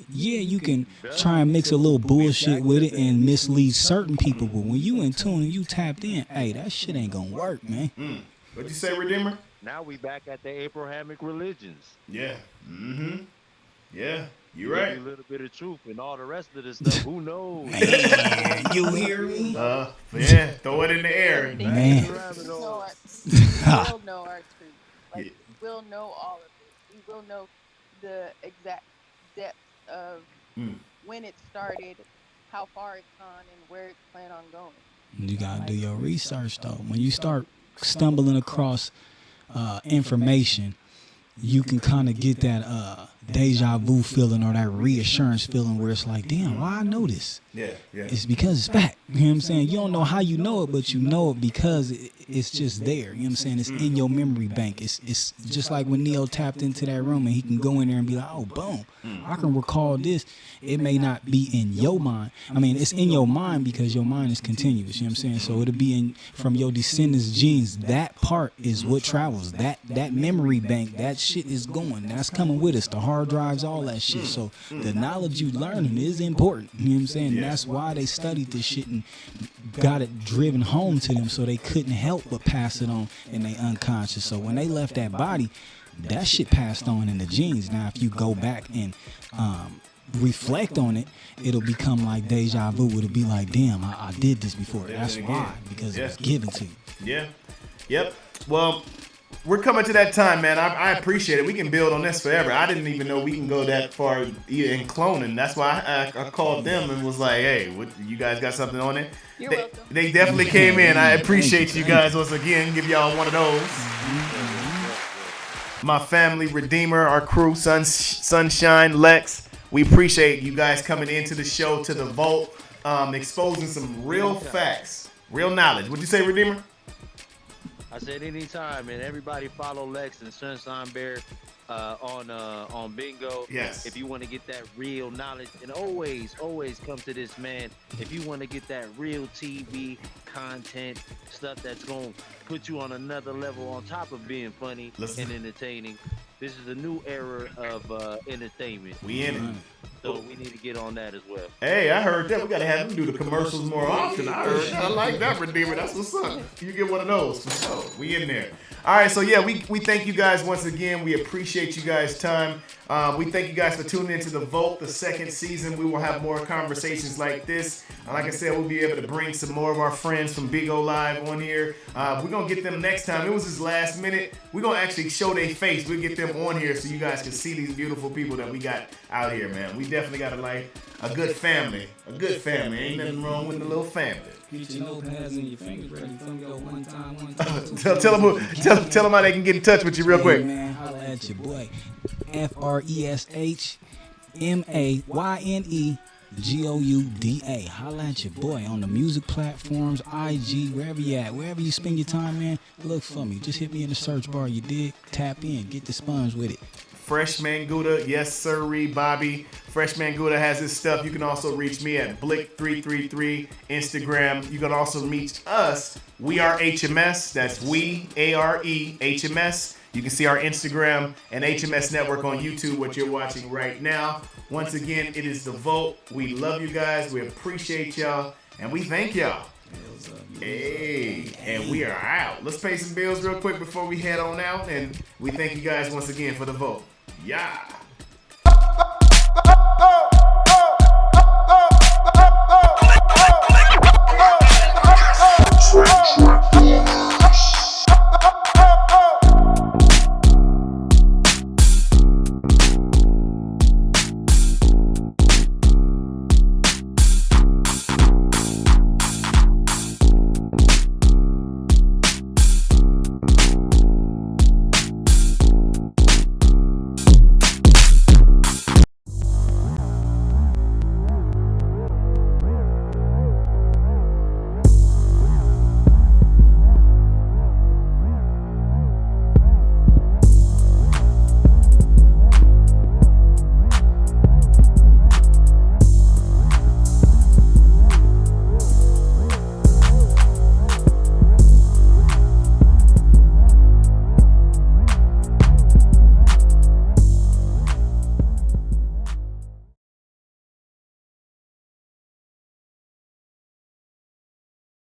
you can try and mix a little bullshit with it and mislead certain people, but when you in tune and you tapped in, hey, that shit ain't gonna work, man. What'd you say, Redeemer? Now we back at the Abrahamic religions. Yeah. Yeah. You're right. A little bit of truth and all the rest of this stuff. Who knows? You hear me? Yeah. Throw it in the air, man. We'll know our truth. Like, we'll know all of it. We will know the exact depth of when it started, how far it's gone, and where it's planned on going. You gotta do your research though. When you start stumbling across information, you can kind of get that deja vu feeling, or that reassurance feeling, where it's like, damn, why I know this? Yeah. It's because it's fact. You know what I'm saying? You don't know how you know it, but you know it because it's just there. You know what I'm saying? It's in your memory bank. It's just like when Neo tapped into that room and he can go in there and be like, oh, boom, I can recall this. It may not be in your mind. I mean, it's in your mind because your mind is continuous. You know what I'm saying? So it'll be from your descendants' genes. That part is what travels. That memory bank, that shit is going. That's coming with us. The hard drives, all that shit. So the knowledge you learning is important. You know what I'm saying? That's why they studied this shit and got it driven home to them, so they couldn't help but pass it on in their unconscious. So when they left that body, that shit passed on in the genes. Now, if you go back and reflect on it, it'll become like deja vu. It'll be like, damn, I did this before. That's why, because it was given to you. Yeah. Yep. Well, we're coming to that time, man. I appreciate it. We can build on this forever. I didn't even know we can go that far in cloning. That's why I called them and was like, hey, what, you guys got something on it? They definitely came in. I appreciate you guys once again. Give y'all one of those. My family, Redeemer, our crew, Sunshine, Lex. We appreciate you guys coming into the show, to the vault. exposing some real facts, real knowledge. What'd you say, Redeemer? I said anytime, and everybody follow Lex and SugarShineBear on Bingo. Yes. If you want to get that real knowledge, and always come to this man. If you want to get that real TV content, stuff that's going to put you on another level on top of being funny and entertaining. This is a new era of entertainment. We in it. So we need to get on that as well. Hey, I heard that. We gotta have him do the commercials more often. I like that, Redeemer. That's what's up. You get one of those for sure. We in there. All right, so yeah, we thank you guys once again. We appreciate you guys' time. We thank you guys for tuning into The Vote, the second season. We will have more conversations like this. Like I said, we'll be able to bring some more of our friends from Bigo Live on here. We're going to get them next time. It was just last minute. We're going to actually show their face. We'll get them on here so you guys can see these beautiful people that we got out here, man. We definitely got a good family. A good family. Ain't nothing wrong with the little family. Get your notepads and your fingers ready. Go one time. Tell them how they can get in touch with you real quick. Hey, man, holla at your boy. FreshManGouda. Holla at your boy on the music platforms, IG, wherever you at. Wherever you spend your time, man, look for me. Just hit me in the search bar. You dig? Tap in. Get the sponge with it. Freshman Gouda, yes sirree, Bobby. Freshman Gouda has his stuff. You can also reach me at Blick333 Instagram. You can also reach us. We are HMS. That's we HMS. You can see our Instagram and HMS Network on YouTube, what you're watching right now. Once again, it is The Vote. We love you guys. We appreciate y'all, and we thank y'all. Hey, and we are out. Let's pay some bills real quick before we head on out, and we thank you guys once again for The Vote. Yeah.